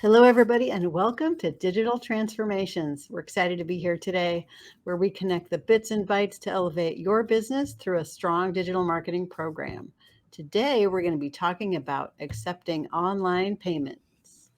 Hello, everybody, and welcome to Digital Transformations. We're excited to be here today, where we connect the bits and bytes to elevate your business through a strong digital marketing program. Today, we're going to be talking about accepting online payments.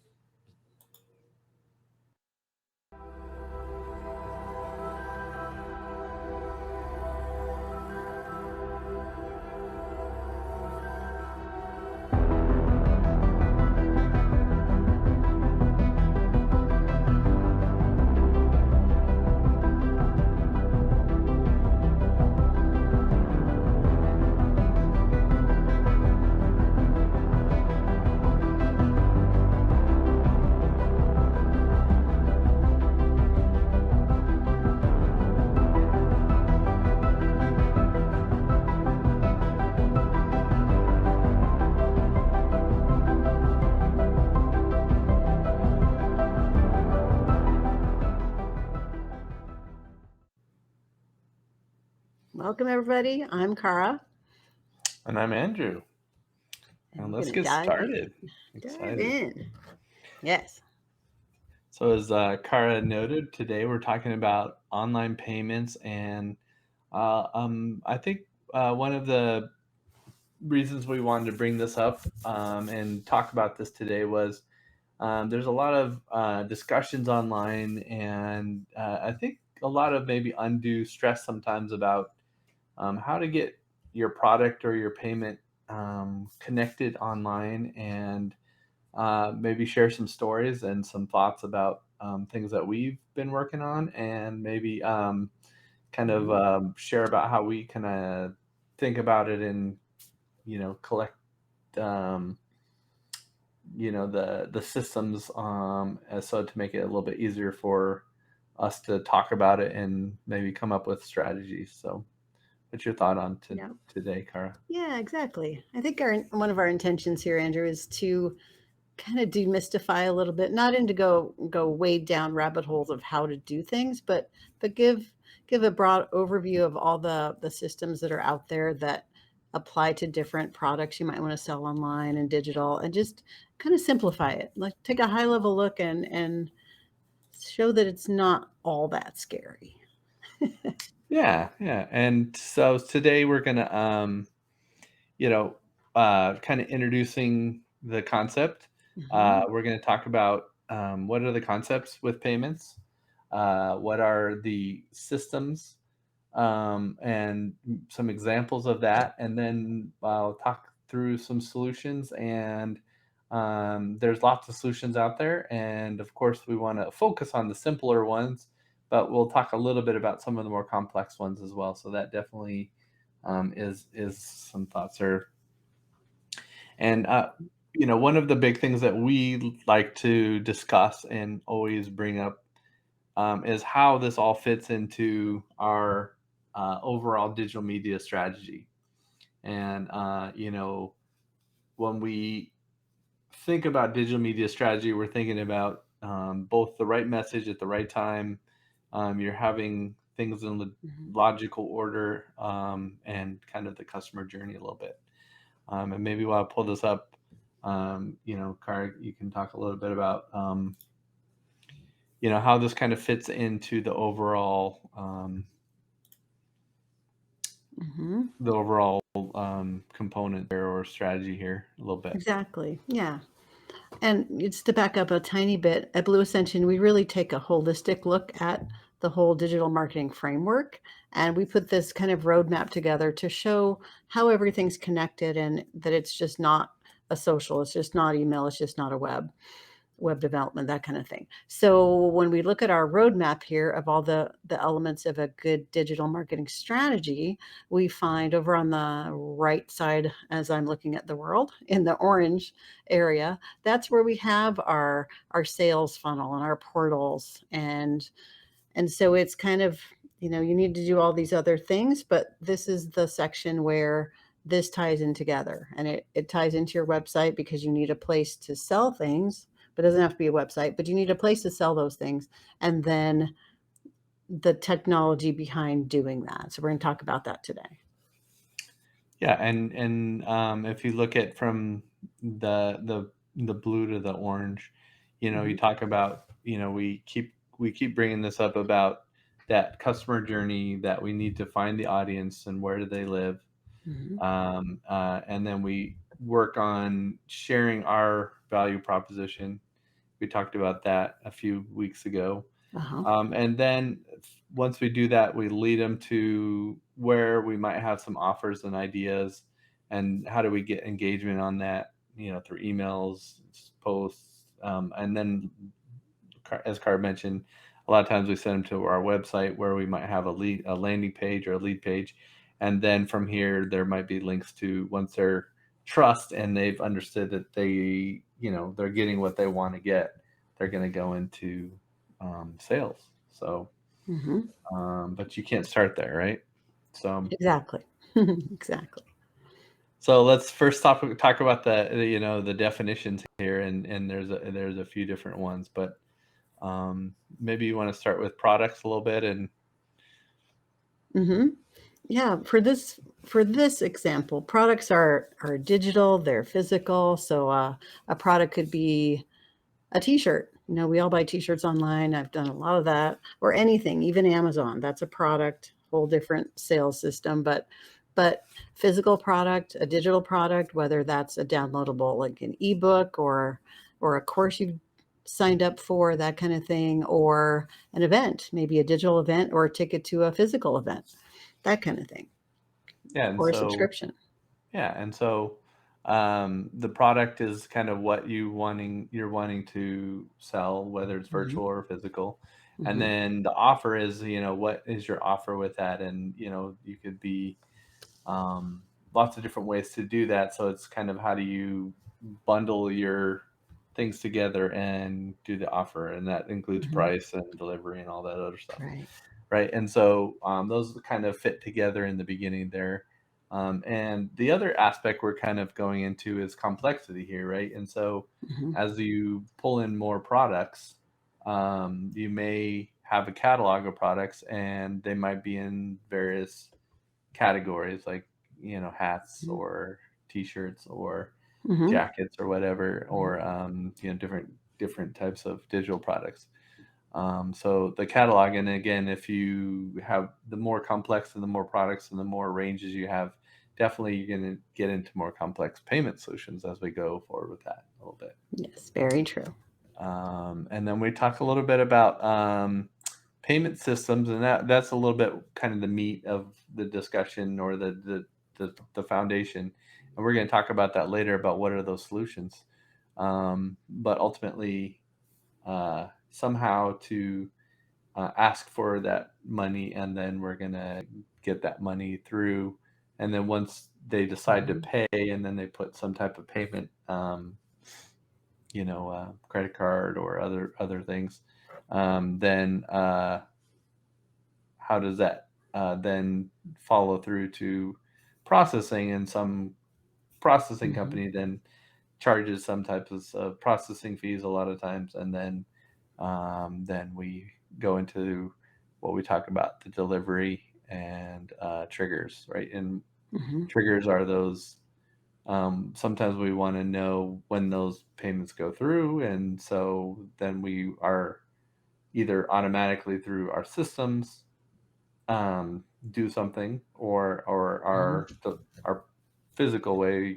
Welcome, everybody. I'm Cara. And I'm Andrew. And And we're let's going to get started. dive Excited. in. Yes. So, as Cara noted, today we're talking about online payments. And I think one of the reasons we wanted to bring this up and talk about this today was there's a lot of discussions online, and I think a lot of maybe undue stress sometimes about how to get your product or your payment connected online, and maybe share some stories and some thoughts about things that we've been working on, and maybe kind of share about how we kind of think about it and collect um, the systems as so to make it a little bit easier for us to talk about it and maybe come up with strategies. So, what's your thought on Yeah. today, Cara? Yeah, exactly. I think one of our intentions here, Andrew, is to kind of demystify a little bit, not into go way down rabbit holes of how to do things, but give a broad overview of all the systems that are out there that apply to different products you might want to sell online and digital, and just kind of simplify it. Like take a high level look and show that it's not all that scary. Yeah. And so today we're gonna kind of introducing the concept. Hmm. We're going to talk about what are the concepts with payments, what are the systems, and some examples of that. And then I'll talk through some solutions. And there's lots of solutions out there. And of course, we want to focus on the simpler ones, but we'll talk a little bit about some of the more complex ones as well. So that definitely is some thoughts there. And one of the big things that we like to discuss and always bring up is how this all fits into our overall digital media strategy. And when we think about digital media strategy, we're thinking about both the right message at the right time. You're having things in Hmm. logical order, and kind of the customer journey a little bit. And maybe while I pull this up, Kara, you can talk a little bit about, how this kind of fits into Hmm. the overall component there or strategy here a little bit. Exactly. Yeah. And just to back up a tiny bit, at Blue Ascension, we really take a holistic look at the whole digital marketing framework. And we put this kind of roadmap together to show how everything's connected and that it's just not a social, it's just not email, it's just not a web development, that kind of thing. So when we look at our roadmap here of all the elements of a good digital marketing strategy, we find over on the right side, as I'm looking at the world in the orange area, that's where we have our sales funnel and our portals, and so it's kind of, you need to do all these other things, but this is the section where this ties in together, and it ties into your website because you need a place to sell things, but it doesn't have to be a website, but you need a place to sell those things, and then the technology behind doing that. So we're going to talk about that today. Yeah, and if you look at from the blue to the orange, You Mhm. talk about, we keep bringing this up about that customer journey, that we need to find the audience and where do they live. Mhm. And then we work on sharing our value proposition. We talked about that a few weeks ago. Uh-huh. And then once we do that, we lead them to where we might have some offers and ideas, and how do we get engagement on that, through emails, posts, and then, as Car mentioned, a lot of times we send them to our website where we might have a landing page or a lead page, and then from here there might be links to, once they're trust and they've understood that they're getting what they want to get, they're going to go into sales. So, Mhm. but you can't start there, right? So, Exactly. Exactly. let's first talk about the definitions here, and there's a few different ones, but maybe you want to start with products a little bit, and Mhm. Yeah, for this example, products are digital, they're physical. So a product could be a T-shirt. We all buy T-shirts online. I've done a lot of that, or anything, even Amazon. That's a product, whole different sales system. But physical product, a digital product, whether that's a downloadable like an ebook or a course you've signed up for, that kind of thing, or an event, maybe a digital event or a ticket to a physical event, that kind of thing, yeah, and or a so subscription. yeah, and so the product is kind of what you're wanting to sell, whether it's Hmm. virtual or physical. And Hmm. then the offer is, what is your offer with that? And you could be, lots of different ways to do that. So it's kind of, how do you bundle your things together and do the offer, and that includes Hmm. price and delivery and all that other stuff, Right. right? And so those kind of fit together in the beginning there. And the other aspect we're kind of going into is complexity here, right? And so Hmm. as you pull in more products, you may have a catalog of products, and they might be in various categories, like, hats or t-shirts or Hmm. jackets or whatever, or different types of digital products. So the catalog, and again, if you have the more complex and the more products and the more ranges you have, definitely you're going to get into more complex payment solutions as we go forward with that a little bit. Yes, very true. And then we talk a little bit about payment systems, and that's a little bit kind of the meat of the discussion, or the foundation. And we're going to talk about that later, about what are those solutions. But ultimately, somehow to ask for that money, and then we're gonna get that money through. And then once they decide to Mhm. pay, and then they put some type of payment, credit card or other things, then how does that then follow through to processing? And some processing Mhm. company then charges some types of processing fees a lot of times, and then we go into what we talk about, the delivery and triggers, right? And Mhm. triggers are those. Sometimes we want to know when those payments go through, and so then we are either automatically through our systems do something, or Mhm. our physical way.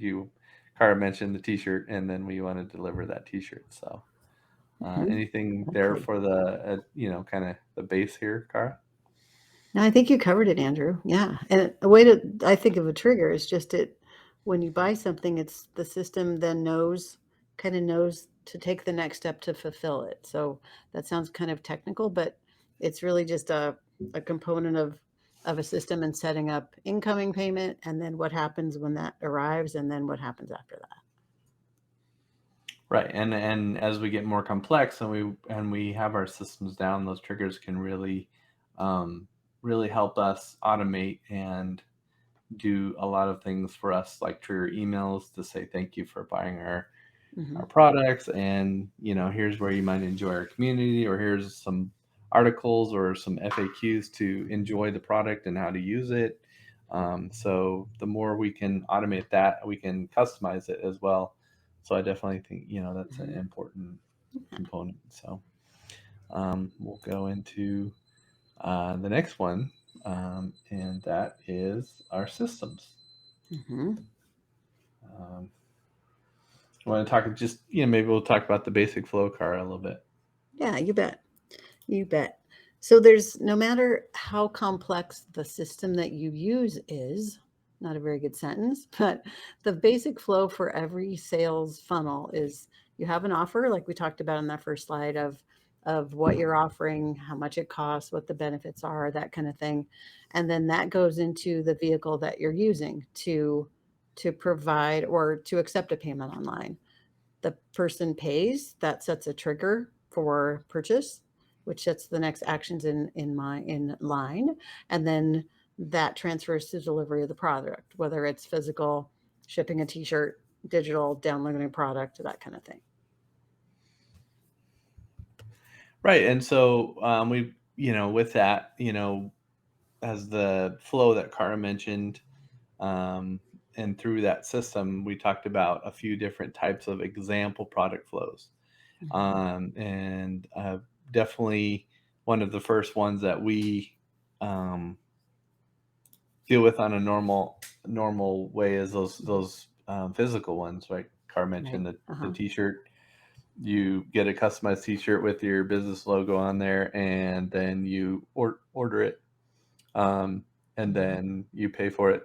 Kara mentioned the T-shirt, and then we want to deliver that T-shirt. So, Mhm. anything there Exactly. for the kind of the base here, Kara? No, I think you covered it, Andrew. Yeah, and a way to I think of a trigger is just it when you buy something, it's the system then knows to take the next step to fulfill it. So that sounds kind of technical, but it's really just a component of a system and setting up incoming payment, and then what happens when that arrives, and then what happens after that. Right, and as we get more complex, and we have our systems down, those triggers can um, really help us automate and do a lot of things for us, like trigger emails to say thank you for buying our Mhm. products, and here's where you might enjoy our community, or here's some articles or some FAQs to enjoy the product and how to use it. So the more we can automate that, we can customize it as well. So I definitely think that's an Mhm. important component. So we'll go into the next one, and that is our systems. Mm-hmm. Um, I want to talk just, maybe we'll talk about the basic flow car a little bit. Yeah, you bet. You bet. So there's no matter how complex the system that you use is, not a very good sentence, but the basic flow for every sales funnel is you have an offer, like we talked about in that first slide of what you're offering, how much it costs, what the benefits are, that kind of thing. And then that goes into the vehicle that you're using to provide or to accept a payment online. The person pays, that sets a trigger for purchase, which sets the next actions in line, and then that transfers to delivery of the product, whether it's physical, shipping a t-shirt, digital, downloading a product, that kind of thing. Right. And so we, with that, as the flow that Cara mentioned, um, and through that system, we talked about a few different types of example product flows. Mm-hmm. And definitely one of the first ones that we um, deal with on a normal way is those physical ones, right? Car Right. mentioned the Uh-huh. T-shirt. You get a customized T-shirt with your business logo on there, and then you order it, and Mm-hmm. then you pay for it.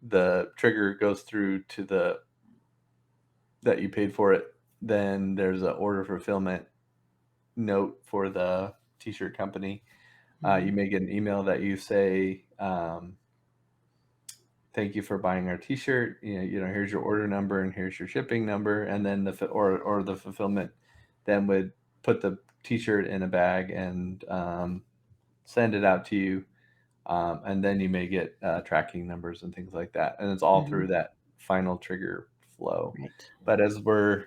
The trigger goes through to the that you paid for it. Then there's a order fulfillment note for the T-shirt company. Mm-hmm. You may get an email that you say, "Thank you for buying our T-shirt. Here's your order number and here's your shipping number." And then or the fulfillment then would put the T-shirt in a bag and send it out to you. And then you may get tracking numbers and things like that. And it's all Mm-hmm. through that final trigger flow. Right. But as we're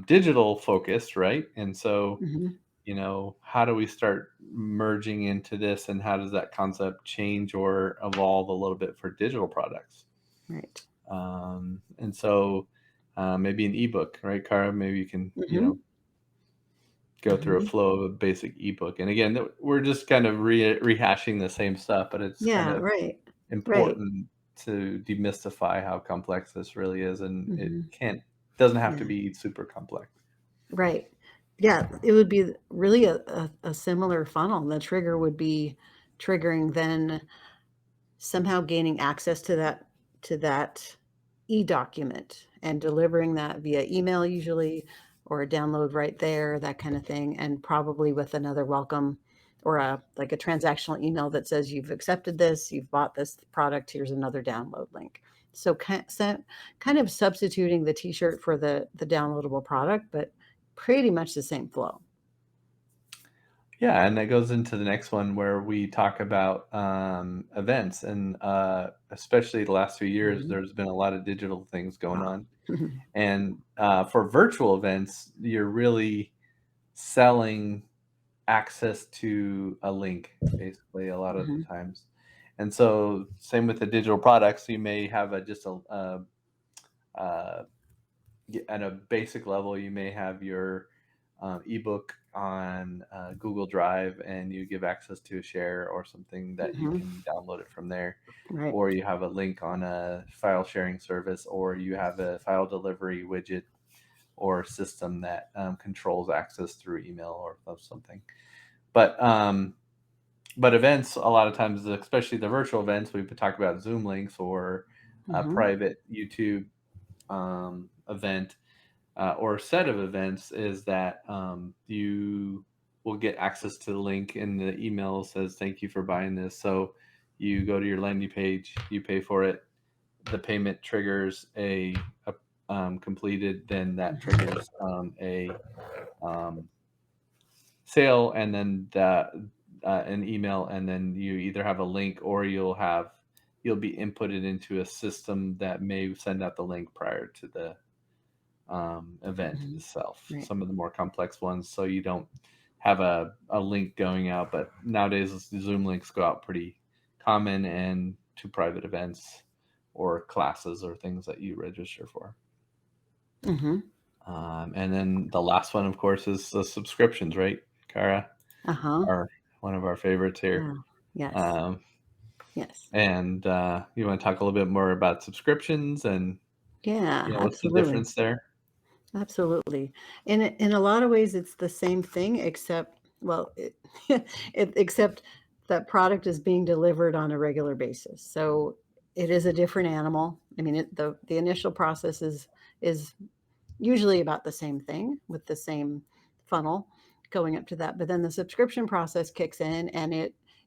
digital focused, right? And so Mm-hmm. how do we start merging into this, and how does that concept change or evolve a little bit for digital products? Right. And so maybe an ebook, right, Cara? Maybe you can, Mm-hmm. go through a Mm-hmm. flow of a basic ebook. And again, we're just kind of rehashing the same stuff, but it's kind Yeah, of right. Right. important to demystify how complex this really is, and it Mm-hmm. doesn't have to Yeah. be super complex. Right. Yeah, it would be really a similar funnel. The trigger would be triggering then somehow gaining access to that e-document and delivering that via email usually or a download right there, that kind of thing, and probably with another welcome or a like a transactional email that says you've accepted this, you've bought this product, here's another download link. So kind of substituting the t-shirt for the downloadable product, but pretty much the same flow. Yeah, and that goes into the next one where we talk about events, and especially the last few years, Mhm. there's been a lot of digital things going Ah. on. And for virtual events, you're really selling access to a link, basically, a lot of the Mhm. times. And so, same with the digital products, you may have uh, at a basic level, you may have your ebook on Google Drive, and you give access to a share or something that you Mhm. can download it from there. Right. Or you have a link on a file sharing service, or you have a file delivery widget or system that controls access through email or of something. But but events, a lot of times, especially the virtual events, we've been talking about Zoom links or a Mhm. private YouTube event or set of events, is that you will get access to the link, and the email says thank you for buying this. So you go to your landing page, you pay for it, the payment triggers a completed, then that Mhm. triggers a um, sale, and then an email, and then you either have a link, or you'll be inputted into a system that may send out the link prior to the event Mhm. itself. Right. Some of the more complex ones, so you don't have a link going out. But nowadays, the Zoom links go out pretty common, and to private events or classes or things that you register for. Mhm. And then the last one, of course, is the subscriptions, right, Kara? Uh-huh. Our one of our favorites here. Yeah. Yes. Um, Yes. and you want to talk a little bit more about subscriptions and Yeah, what's the absolutely. difference there? Absolutely. In a lot of ways, it's the same thing, except, well, except that product is being delivered on a regular basis. So it is a different animal. I mean, the initial process is usually about the same thing with the same funnel going up to that. But then the subscription process kicks in, and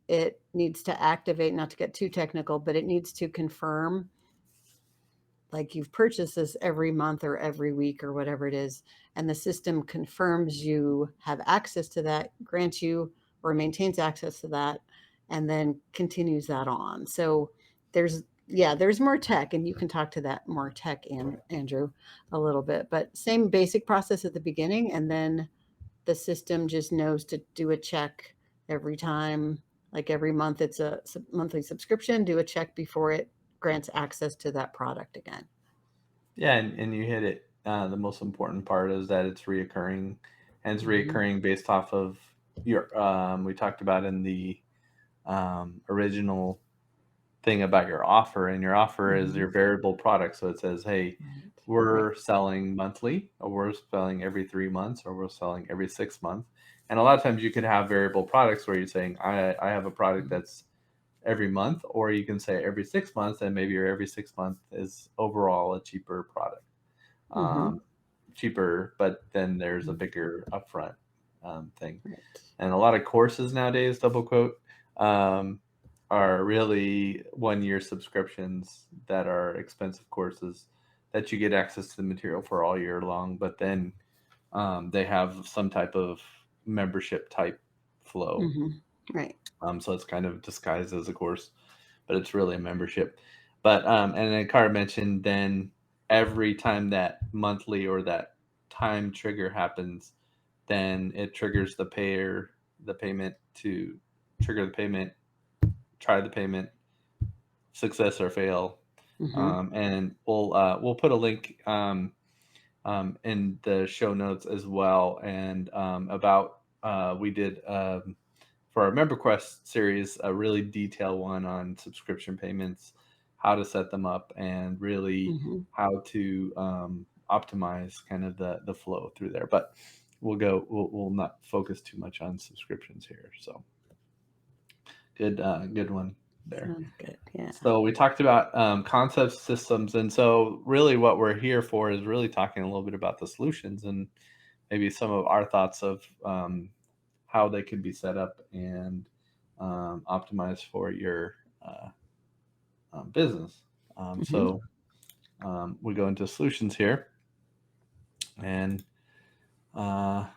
it needs to activate, not to get too technical, but it needs to confirm, like, you've purchased this every month or every week or whatever it is, and the system confirms you have access to that, grants you or maintains access to that, and then continues that on. So there's more tech, and you can talk to that more tech, Andrew, a little bit, but same basic process at the beginning, and then the system just knows to do a check every time. Like every month, it's a monthly subscription. Do a check before it grants access to that product again. Yeah, and you hit it. The most important part is that it's reoccurring, and it's Mhm. reoccurring based off of your. We talked about in the original thing about your offer, and your offer is Mhm. your variable product. So it says, hey, Right. Right. we're selling monthly, or we're selling every 3 months, or we're selling every 6 months. And a lot of times you could have variable products where you're saying, I have a product Mhm. that's every month, or you can say every 6 months, and maybe your every 6 month is overall a cheaper product. Mhm. Um, cheaper, but then there's a Mhm. bigger upfront thing. Right. And a lot of courses nowadays, double quote, um, are really 1 year subscriptions that are expensive courses that you get access to the material for all year long. But then they have some type of membership type flow. Mhm. Right. So it's kind of disguised as a course, but it's really a membership. But and then Cara mentioned then every time that monthly or that time trigger happens, then it triggers the payment to trigger the payment, try the payment, success or fail. Mhm. And we'll put a link in the show notes as well. And about we did for our Member Quest series a really detailed one on subscription payments, how to set them up, and really Mhm. how to optimize kind of the flow through there. But we'll not focus too much on subscriptions here. So good one there. Sounds good. Yeah. So we talked about concepts, systems, and so really what we're here for is really talking a little bit about the solutions and maybe some of our thoughts of how they could be set up and optimized for your business. Mhm. So we go into solutions here, and uh,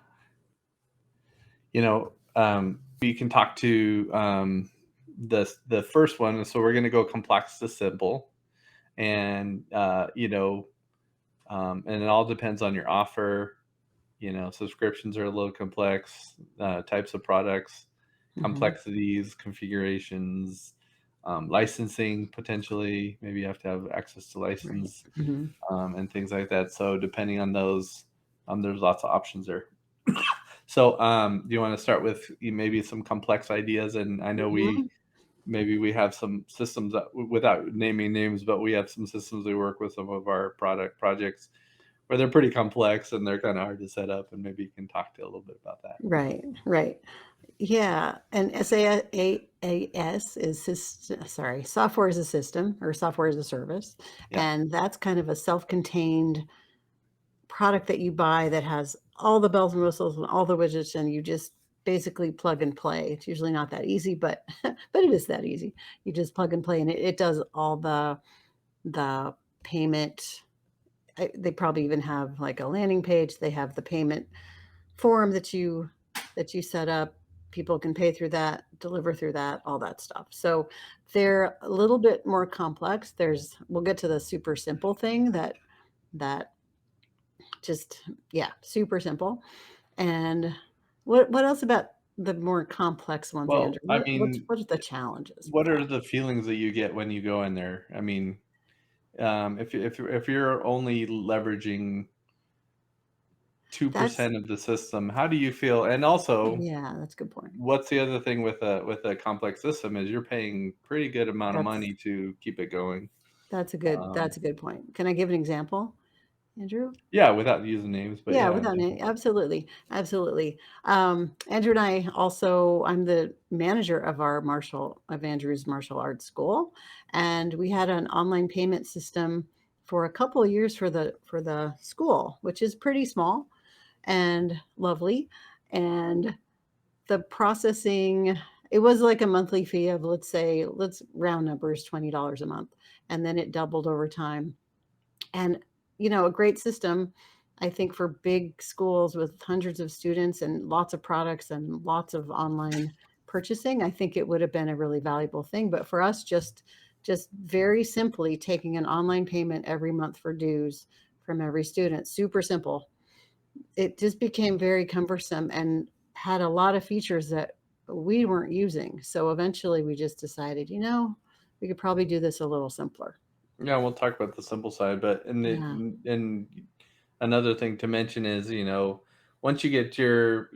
we can talk to the first one. So we're going to go complex to simple, and and it all depends on your offer. Subscriptions are a little complex, types of products, Mhm. complexities, configurations, licensing potentially. Maybe you have to have access to Right. license Mhm. and things like that. So depending on those, there's lots of options there. So do you want to start with maybe some complex ideas? And I know Mhm. we have some systems that, without naming names, but we have some systems we work with some of our product projects where they're pretty complex and they're kind of hard to set up, and maybe you can talk to a little bit about that. Right. Right. Yeah, and SaaS is software as a system or software as a service, Yeah. and that's kind of a self-contained product that you buy that has all the bells and whistles and all the widgets, and you just basically plug and play. It's usually not that easy, but but it is that easy. You just plug and play, and it does all the payment. They probably even have like a landing page. They have the payment form that you set up. People can pay through that, deliver through that, all that stuff. So they're a little bit more complex. We'll get to the super simple thing that just, yeah, super simple. And what else about the more complex ones, Well, Andrew? I What's mean, what are the challenges with what are that? the feelings that you get when you go in there? I mean, if you're only leveraging That's 2% of the system. How do you feel? And also, yeah, that's a good point. what's the other thing with a complex system is you're paying pretty good amount of That's money to keep it going. that's a good point. Can I give an example, Andrew? Yeah, without using names, but Yeah, yeah, without any absolutely, absolutely. Andrew and I also I'm the manager of Andrew's martial arts school, and we had an online payment system for a couple of years for the school, which is pretty small and lovely. And the processing, it was like a monthly fee of, let's say, let's round numbers, $20 a month, and then it doubled over time. And a great system, I think, for big schools with hundreds of students and lots of products and lots of online purchasing, I think it would have been a really valuable thing. But for us, just very simply taking an online payment every month for dues from every student, super simple, it just became very cumbersome and had a lot of features that we weren't using. So eventually we just decided, we could probably do this a little simpler. yeah, we'll talk about the simple side, but Yeah. and another thing to mention is, once you get your,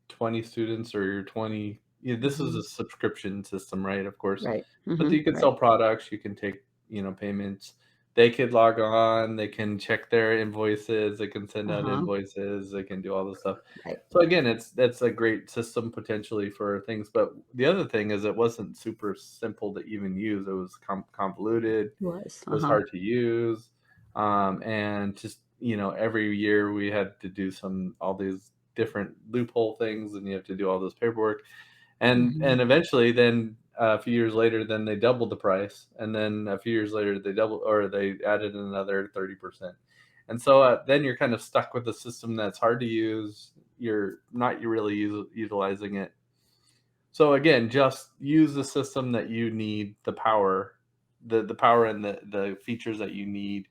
20 students or your 20, this is Hmm. a subscription system, right? Of course. Right. But Hmm. you can Right. sell products, you can take, payments. They could log on, they can check their invoices, they can send out Uh-huh. invoices, they can do all this stuff. Right. So again, that's a great system potentially for things. But the other thing is it wasn't super simple to even use. It was convoluted, It was. was Uh-huh. hard to use, and just every year we had to do all these different loophole things, and you have to do all this paperwork, Hmm. and eventually, then a few years later, then they doubled the price, and then a few years later they added another 30%, and so then you're kind of stuck with a system that's hard to use. You're not really utilizing it, so again, just use the system that you need, the power and the features that you need,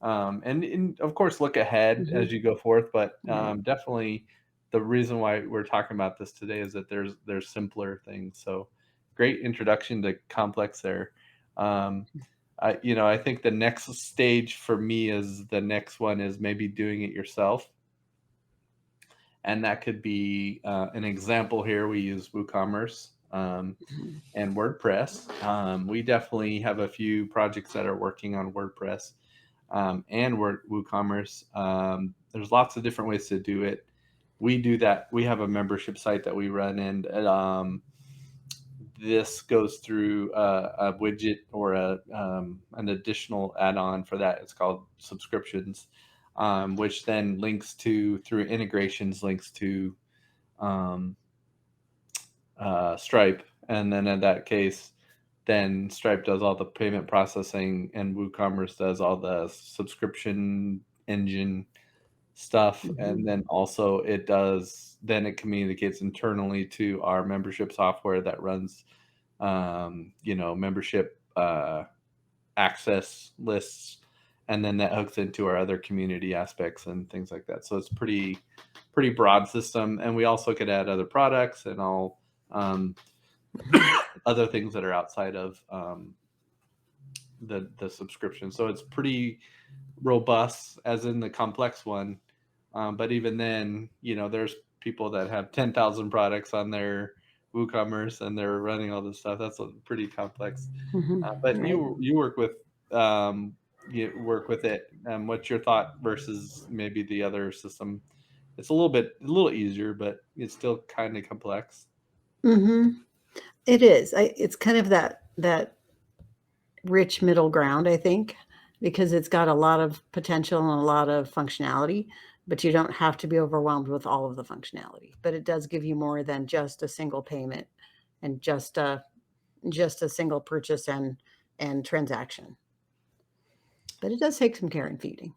and of course look ahead Hmm. as you go forth. But Right. definitely, the reason why we're talking about this today is that there's simpler things. So great introduction to complex there. Um, I think the next stage for me is the next one is maybe doing it yourself, and that could be an example here. We use WooCommerce. Hmm. And WordPress. We definitely have a few projects that are working on WordPress and WooCommerce. There's lots of different ways to do it. We do that. We have a membership site that we run, and this goes through a widget or an additional add-on for that. It's called subscriptions, which then links to through integrations links to um, Stripe, and then in that case, then Stripe does all the payment processing, and WooCommerce does all the subscription engine stuff, and Hmm. then also it communicates internally to our membership software that runs, membership access lists, and then that hooks into our other community aspects and things like that. So it's pretty broad system, and we also could add other products and all. Um, other things that are outside of the subscription. So it's pretty robust, as in the complex one. But even then, there's people that have 10,000 products on their WooCommerce and they're running all this stuff. That's a pretty complex. Hmm. But Right. um, you work with it. What's your thought versus maybe the other system? It's a little easier, but it's still kind of complex. Hmm. It is. It's kind of that rich middle ground, I think, because it's got a lot of potential and a lot of functionality, but you don't have to be overwhelmed with all of the functionality. But it does give you more than just a single payment and just a single purchase and transaction. But it does take some care and feeding.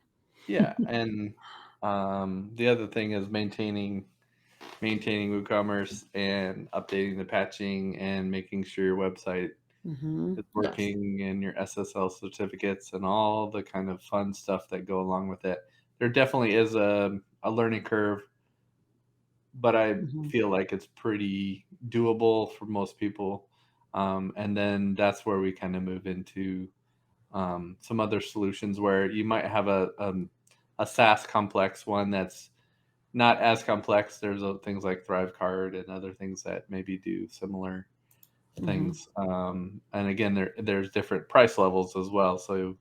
Yeah, and the other thing is maintaining WooCommerce and updating the patching and making sure your website is Yes. working and your SSL certificates and all the kind of fun stuff that go along with it. There definitely is a learning curve, but I Hmm. feel like it's pretty doable for most people. And then that's where we kind of move into some other solutions where you might have a SaaS complex one that's not as complex. There's things like ThriveCard and other things that maybe do similar Mm-hmm. things. And again, there's different price levels as well. So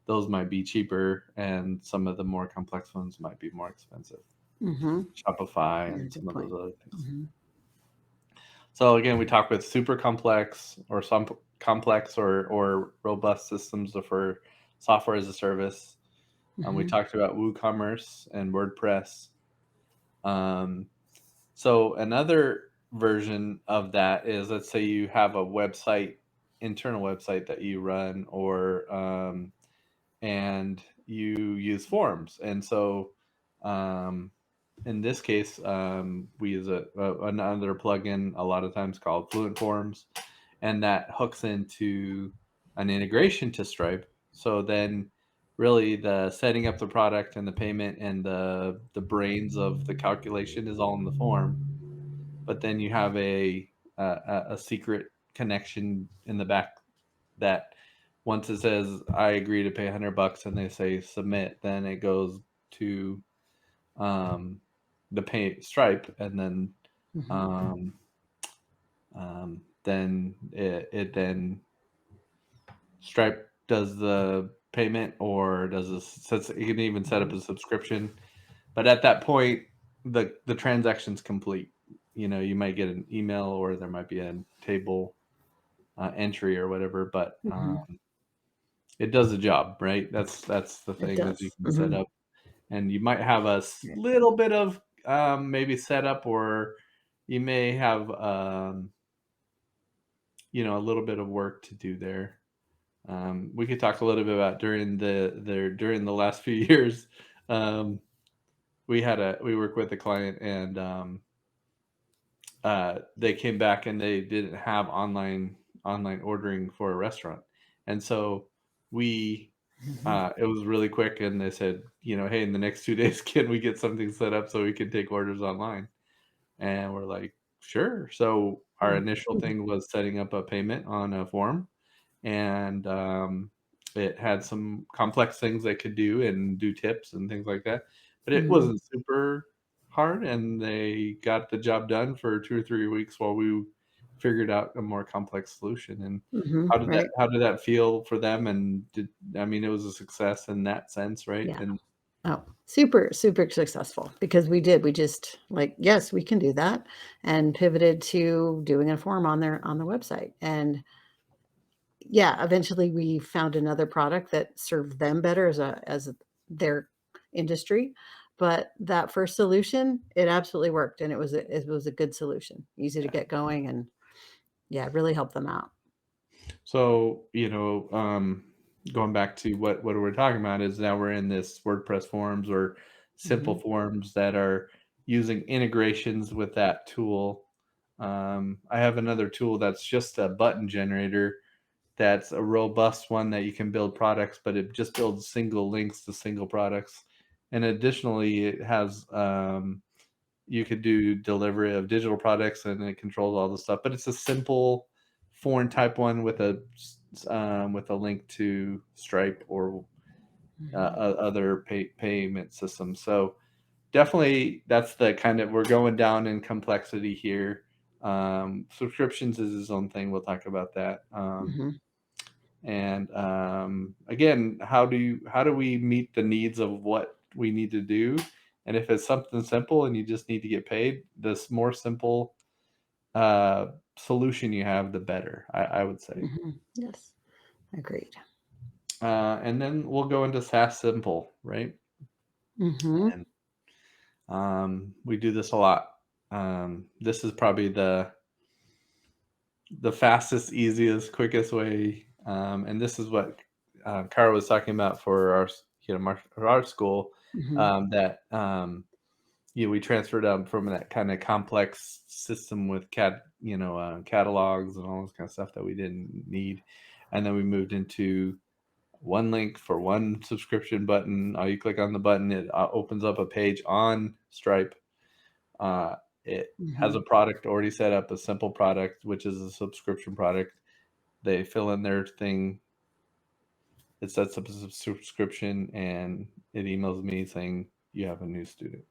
those might be cheaper, and some of the more complex ones might be more expensive. Mm-hmm. Shopify Yeah, and some good of those point. other things. Mm-hmm. So again, we talk with super complex or some complex or robust systems for software as a service. We Mm-hmm. talked about WooCommerce and WordPress. Um, so another version of that is, let's say you have a website, internal website that you run, or and you use forms. And so um, in this case, we use another plugin a lot of times called Fluent Forms, and that hooks into an integration to Stripe. So then, really, the setting up the product and the payment and the brains of the calculation is all in the form. But then you have a secret connection in the back that once it says I agree to pay $100 and they say submit, then it goes to um, the pay Stripe, and Mm-hmm. um, then it then Stripe does the payment, or does this sets it can even set up Mm-hmm. a subscription. But at that point, the transaction's complete. You might get an email, or there might be a table entry or whatever, but Mm-hmm. it does the job, right? That's the It thing, is you does. can set Mm-hmm. up, and you might have a Yeah. little bit of maybe setup, or you may have a little bit of work to do there. We could talk a little bit about during the last few years. Um, we worked with a client, and they came back and they didn't have online ordering for a restaurant, and so we Mm-hmm. it was really quick, and they said, hey, in the next 2 days, can we get something set up so we can take orders online? And we're like, sure. So our initial Mm-hmm. thing was setting up a payment on a form, and it had some complex things they could do and do tips and things like that. But it Mm-hmm. wasn't super hard, and they got the job done for 2 or 3 weeks while we figured out a more complex solution. And Mm-hmm. how did that Right. how did that feel for them? And it was a success in that sense, right? Yeah. And Oh, super, super successful because we just like, yes, we can do that, and pivoted to doing a form on their website. And yeah, eventually we found another product that served them better as their industry. But that first solution, it absolutely worked, and it was a good solution, easy to yeah. get going, and yeah, it really helped them out. So, going back to what we're talking about, is now we're in this WordPress forms or simple Hmm. forms that are using integrations with that tool. I have another tool that's just a button generator. That's a robust one that you can build products, but it just builds single links to single products. And additionally, it has you could do delivery of digital products, and it controls all the stuff. But it's a simple foreign type one with a link to Stripe or Hmm. other payment systems. So definitely, that's the kind of we're going down in complexity here. Subscriptions is its own thing. We'll talk about that. Hmm. And again, how do we meet the needs of what we need to do? And if it's something simple and you just need to get paid, this more simple solution you have, the better, I would say. Hmm. Yes, agreed. And then we'll go into SaaS Simple, right? Hmm. And we do this a lot. This is probably the fastest, easiest, quickest way. And this is what Kara was talking about for our school. Hmm. That we transferred from that kind of complex system with catalogs and all this kind of stuff that we didn't need, and then we moved into one link for one subscription button. You click on the button, it opens up a page on Stripe. It has Hmm. a product already set up, a simple product, which is a subscription product. They fill in their thing. It sets up a subscription, and it emails me saying, you have a new student,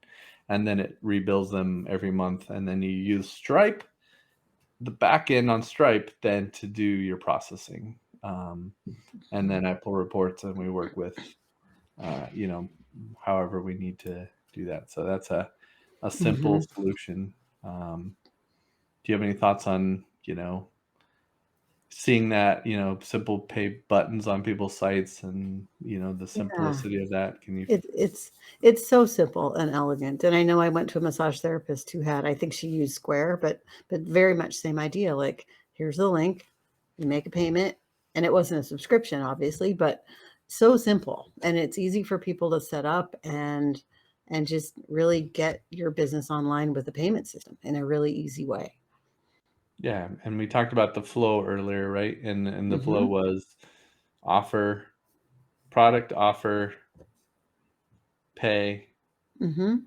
and then it rebills them every month, and then you use Stripe, the back end on Stripe, then to do your processing, and then I pull reports and we work with, you know, however we need to do that. So that's a simple Mhm. solution. Do you have any thoughts on, seeing that, simple pay buttons on people's sites and, the Yeah. simplicity of that? Can you? It's so simple and elegant, and I know I went to a massage therapist who had, I think she used Square, but very much same idea, like, here's the link, you make a payment, and it wasn't a subscription, obviously, but so simple, and it's easy for people to set up and just really get your business online with a payment system in a really easy way. Yeah, and we talked about the flow earlier, right? And the flow Mhm, was offer, product, offer, pay, mhm.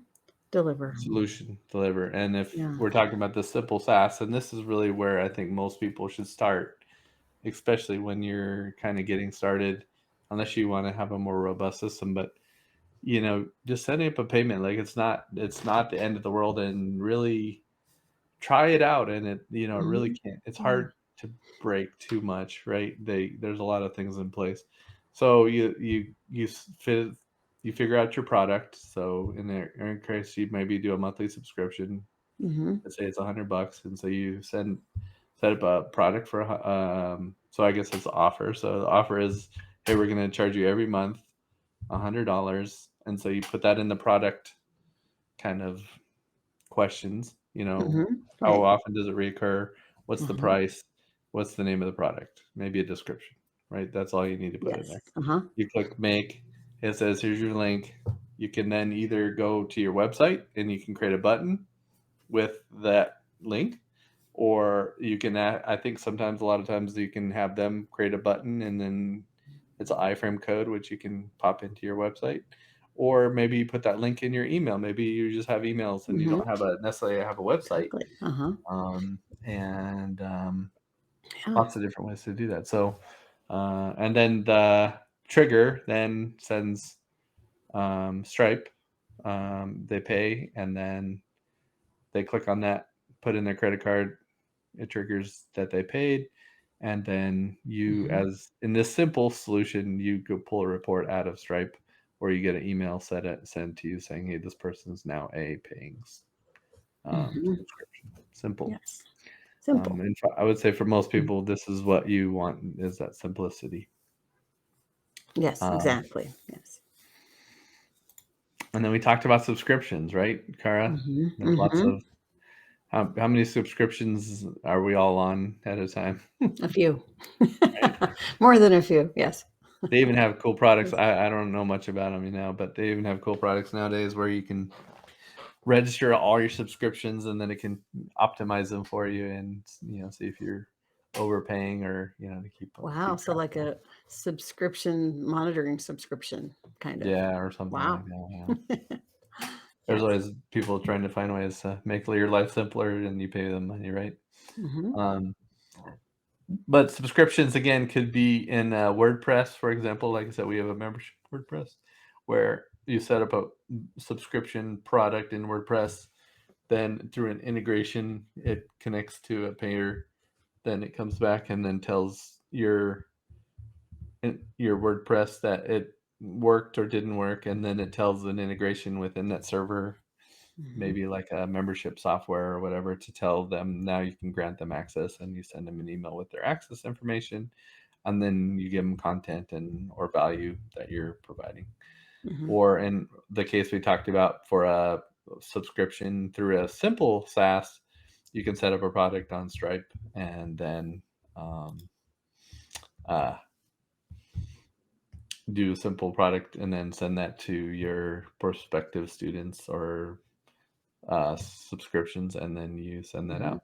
Deliver. solution, deliver. And if Yeah. we're talking about the simple SaaS, and this is really where I think most people should start, especially when you're kind of getting started, unless you want to have a more robust system. But just setting up a payment, like it's not the end of the world, and really try it out. And it really Mhm. can't. It's Yeah. hard to break too much, right? There's a lot of things in place. So fit you figure out your product. So in case you maybe do a monthly subscription, Mhm, let's say it's $100, and so you set up a product for so I guess it's the offer. So the offer is, hey, we're going to charge you every month $100, and so you put that in the product kind of questions. mhm. How Right. often does it reoccur? What's the Uh-huh. price? What's the name of the product? Maybe a description, right? That's all you need to put in there. Yes. Uh-huh. You click make. It says here's your link. You can then either go to your website and you can create a button with that link, or you can I think sometimes, a lot of times, you can have them create a button, and then it's an iframe code which you can pop into your website, or maybe you put that link in your email. Maybe you just have emails and you Mhm. don't have a necessarily have a website, Exactly. Uh-huh. and Yeah. lots of different ways to do that. So and then the trigger then sends Stripe, they pay, and then they click on that, put in their credit card, it triggers that they paid, and then you, Mhm. as in this simple solution, you go pull a report out of Stripe, or you get an email sent to you saying, "Hey, this person is now a paying Mhm. subscription." Simple. Yes. Simple. I would say for most Mm. people, this is what you want, is that simplicity. Yes, Um, exactly. Yes. and then we talked about subscriptions, right, Kara? Mhm. There's lots Mhm. of how many subscriptions are we all on at a time? A few. Right? More than a few, yes. They even have cool products. Yes. I don't know much about them now, but they even have cool products nowadays where you can register all your subscriptions, and then it can optimize them for you, and see if you're overpaying, or to Wow, keep so track like of. a subscription monitoring subscription, kind of. Yeah, or something like Wow. that. Yeah. There's Yes. always people trying to find ways to make your life simpler, and you pay them money, right? Mhm. Um, but subscriptions, again, could be in WordPress, for example. Like I said, we have a membership WordPress where you set up a subscription product in WordPress. Then through an integration, it connects to a payer. Then it comes back and then tells your WordPress that it worked or didn't work, and then it tells an integration within that server, Mhm. maybe like a membership software or whatever, to tell them now you can grant them access, and you send them an email with their access information, and then you give them content and or value that you're providing. Mhm. Or in the case we talked about, for a subscription through a simple SaaS, you can set up a product on Stripe, and then um, uh, do a simple product, and then send that to your prospective students or subscriptions, and then you send that Mhm. out.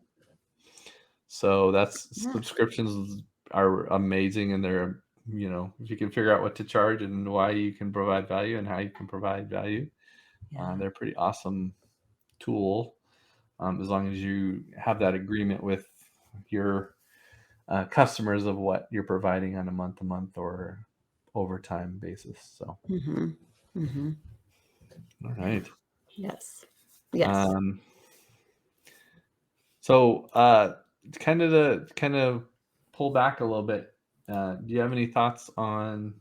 So that's Yeah. subscriptions are amazing, and they're, if you can figure out what to charge and why you can provide value and how you can provide value, Yeah. they're pretty awesome tool, as long as you have that agreement with your customers of what you're providing on a month to month or overtime basis. So Mhm. Mhm. All right. Yes. Yes. Um, so kind of pull back a little bit. Do you have any thoughts on?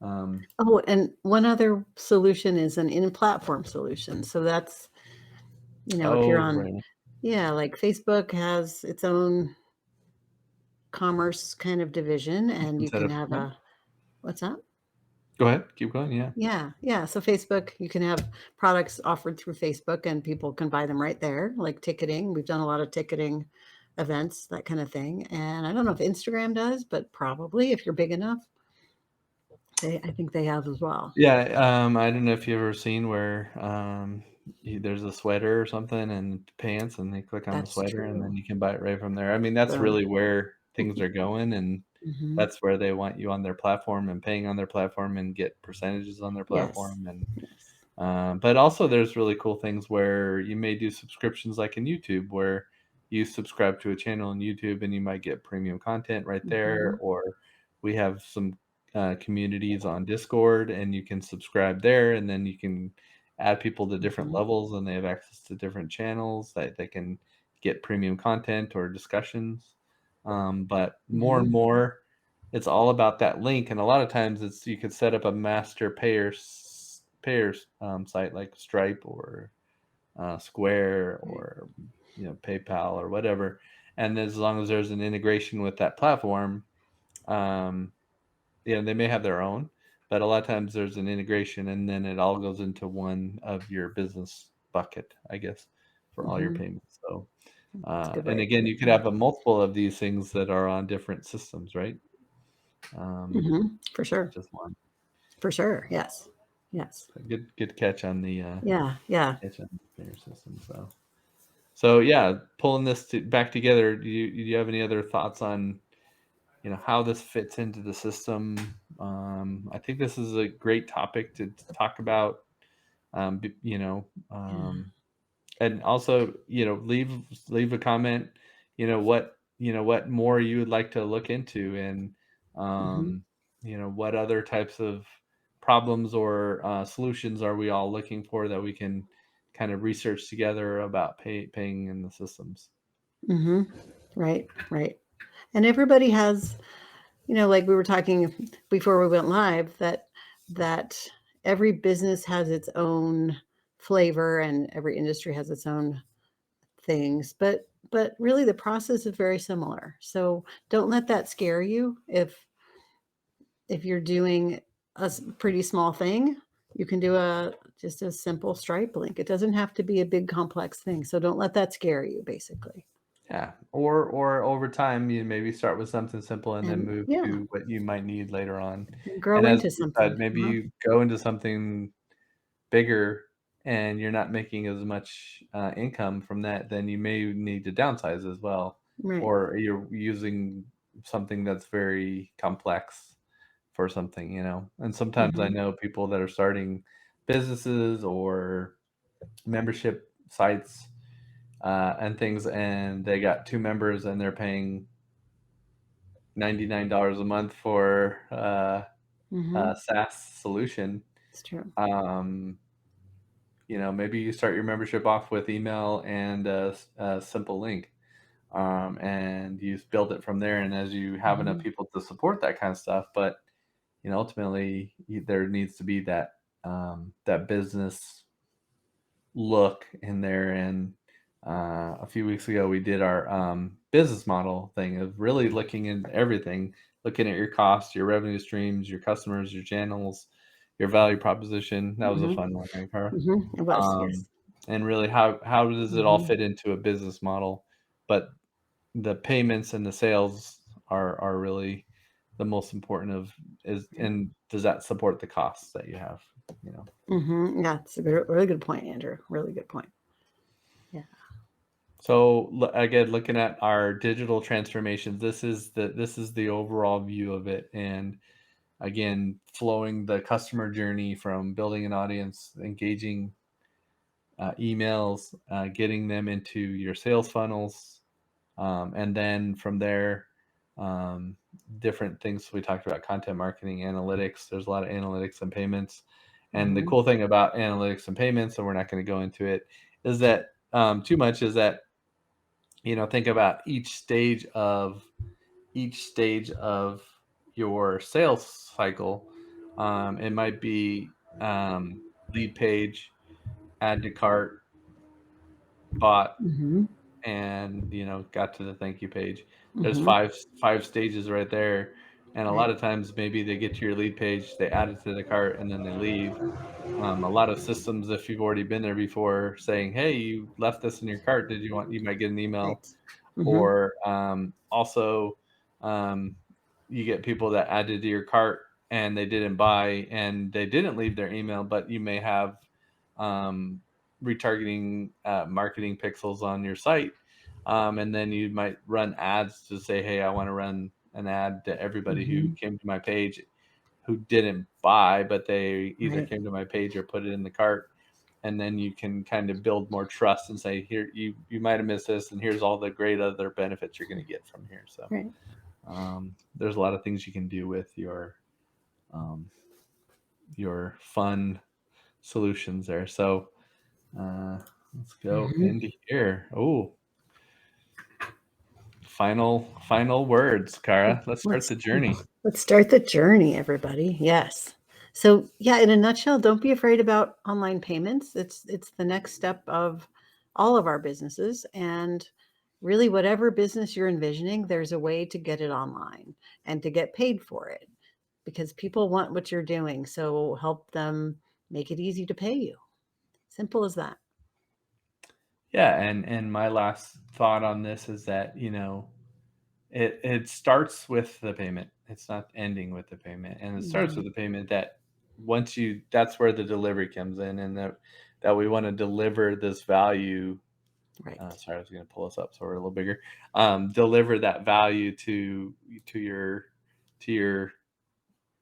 Oh, and one other solution is an in-platform solution. So that's, if you're Oh, on, right. yeah, like Facebook has its own commerce kind of division, and you Instead can of have yeah. what's that? Go ahead. Keep going. Yeah. Yeah, yeah. So Facebook, you can have products offered through Facebook and people can buy them right there, like ticketing. We've done a lot of ticketing events, that kind of thing. And I don't know if Instagram does, but probably if you're big enough, I think they have as well. Yeah. I don't know if you've ever seen where there's a sweater or something and pants, and they click on the That's sweater, and true. then you can buy it right from there. I mean, that's Boom. really where things are going, and Hmm. that's where they want you on their platform and paying on their platform and get percentages on their Yes. platform. And Yes. but also, there's really cool things where you may do subscriptions, like in YouTube, where you subscribe to a channel in YouTube and you might get premium content right there. Hmm. Or we have some communities on Discord, and you can subscribe there, and then you can add people to different Hmm. levels, and they have access to different channels that they can get premium content or discussions. But more and Hmm. more, it's all about that link, and a lot of times it's you could set up a master payers site like Stripe or Square or PayPal or whatever, and as long as there's an integration with that platform, um, they may have their own, but a lot of times there's an integration, and then it all goes into one of your business bucket, I guess, for all your Hmm. payments. So, It's a good way and to put again, it. you could have a multiple of these things that are on different systems, right? For Not sure. just one. For sure. Yes. Yes. So good catch on the Yeah. Yeah. payer system. So yeah, pulling this back together. Do you have any other thoughts on how this fits into the system? I think this is a great topic to talk about. Yeah. And also leave a comment. What more you would like to look into, and Hmm. um, what other types of problems or solutions are we all looking for that we can kind of research together about paying in the systems. Hmm. Right. Right. And everybody has, like we were talking before we went live, that every business has its own flavor and every industry has its own things, but really the process is very similar. So don't let that scare you. If you're doing a pretty small thing, you can do just a simple Stripe link. It doesn't have to be a big complex thing. So don't let that scare you, basically. Yeah, or over time, you maybe start with something simple and then And move yeah, to what you might need later on. grow And as into you said, something. maybe Uh-huh. you go into something bigger and you're not making as much income from that, then you may need to downsize as well. Right. Or you're using something that's very complex for something. And sometimes I Hmm. know people that are starting businesses or membership sites and things, and they got two members and they're paying $99 a month for a Hmm. SaaS solution. It's true. Um, maybe you start your membership off with email and a simple link, and you build it from there. And as you have enough Hmm. people to support that kind of stuff, but ultimately there needs to be that business look in there. And a few weeks ago, we did our business model thing of really looking at everything, looking at your costs, your revenue streams, your customers, your channels, your value proposition. That was a Hmm. fun one, right, Cara? Hmm. It was, Um, yes. and really, how does it all Hmm. fit into a business model? But the payments and the sales are really the most important of is, and does that support the costs that you have? You know. Hmm. Yeah, it's a really good point, Andrew. Really good point. Yeah. So again, looking at our digital transformations, this is the overall view of it, and again, flowing the customer journey from building an audience, engaging emails, getting them into your sales funnels, and then from there, different things we talked about: content marketing, analytics. There's a lot of analytics and payments, And the cool thing about analytics and payments, and we're not going to go into it, is that too much is that, think about each stage of your sales cycle. It might be lead page, add to cart, bought, Mm-hmm. and got to the thank you page. There's Mm-hmm. five stages right there, and a Right. lot of times maybe they get to your lead page, they add it to the cart, and then they leave. A lot of systems, if you've already been there before, saying, "Hey, you left this in your cart. Did you want?" You might get an email. Right. Mm-hmm. Or also, um, you get people that added to your cart and they didn't buy and they didn't leave their email, but you may have um, retargeting marketing pixels on your site. And then you might run ads to say, "Hey, I want to run an ad to everybody who Mm-hmm. came to my page who didn't buy, but they either Right. came to my page or put it in the cart." And then you can kind of build more trust and say, "Here, you might have missed this, and here's all the great other benefits you're going to get from here." So Right. there's a lot of things you can do with um, your fun solutions there. So uh, let's go Mm-hmm. into here. Oh, final words, Kara. Let's start Let's the journey. let's start the journey, everybody. Yes. So yeah, in a nutshell, don't be afraid about online payments. It's the next step of all of our businesses. And really whatever business you're envisioning, there's a way to get it online and to get paid for it because people want what you're doing. So help them make it easy to pay you. Simple as that. Yeah, and my last thought on this is that it starts with the payment. It's not ending with the payment, and it starts with Mhm. the payment that that's where the delivery comes in, and that we want to deliver this value. Right. Sorry, I was going to pull this up so we're a little bigger. Deliver that value to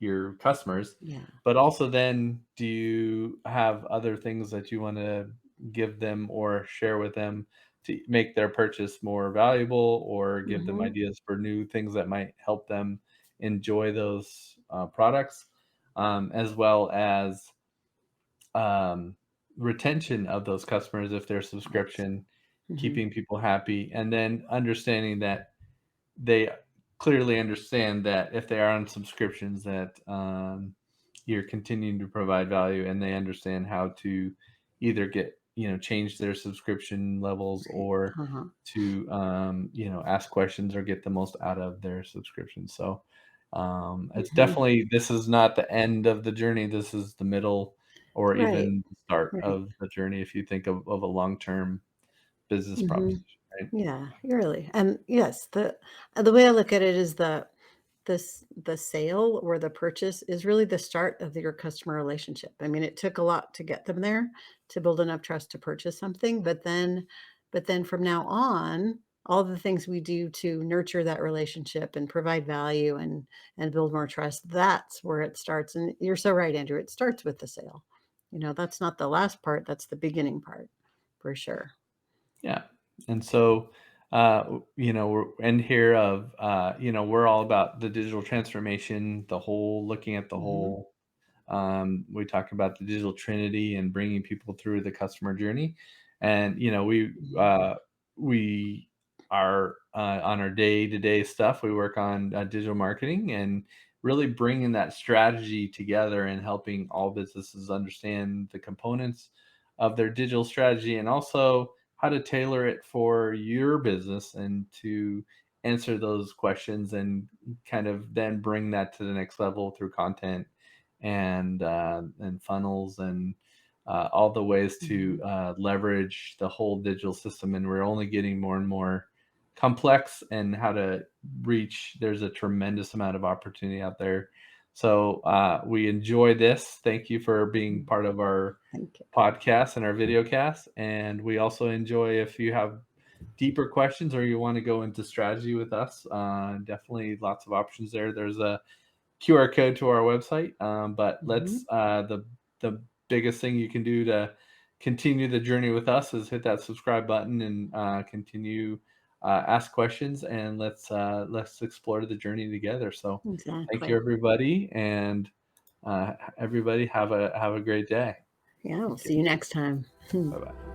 your customers, Yeah. but also then do you have other things that you want to give them or share with them to make their purchase more valuable or give them Hmm. ideas for new things that might help them enjoy those products, as well as um, retention of those customers if they're Right. subscription, Hmm. keeping people happy, and then understanding that they clearly understand that if they are on subscriptions that you're continuing to provide value, and they understand how to either get change their subscription levels Right. or Uh-huh. to ask questions or get the most out of their subscription. So it's Hmm. definitely, this is not the end of the journey, this is the middle or Right. even the start Right. of the journey if you think of a long-term business Hmm. proposition, right? Yeah, really. And yes, the way I look at it is the sale or the purchase is really the start of your customer relationship. I mean, it took a lot to get them there to build enough trust to purchase something, but then from now on, all the things we do to nurture that relationship and provide value and build more trust, that's where it starts. And you're so right, Andrew. It starts with the sale. That's not the last part, that's the beginning part for sure. Yeah. And so, we're end here of, we're all about the digital transformation, the whole, looking at the Mhm. whole. We talk about the digital trinity and bringing people through the customer journey. And, Mhm. we are on our day to day stuff. We work on digital marketing and really bringing that strategy together and helping all businesses understand the components of their digital strategy and also how to tailor it for your business and to answer those questions and kind of then bring that to the next level through content and funnels and all the ways to Mhm. leverage the whole digital system. And we're only getting more and more complex and how to reach. There's a tremendous amount of opportunity out there. So we enjoy this. Thank you for being Mhm. part of our Thank you. podcast and our video cast. And we also enjoy if you have deeper questions or you want to go into strategy with us. Definitely lots of options there. There's a QR code to our website. But Mhm. the biggest thing you can do to continue the journey with us is hit that subscribe button and continue ask questions, and let's explore the journey together. So thank you Exactly. everybody, and Everybody have a great day. Yeah, we'll Thank you. see you next time. Bye bye.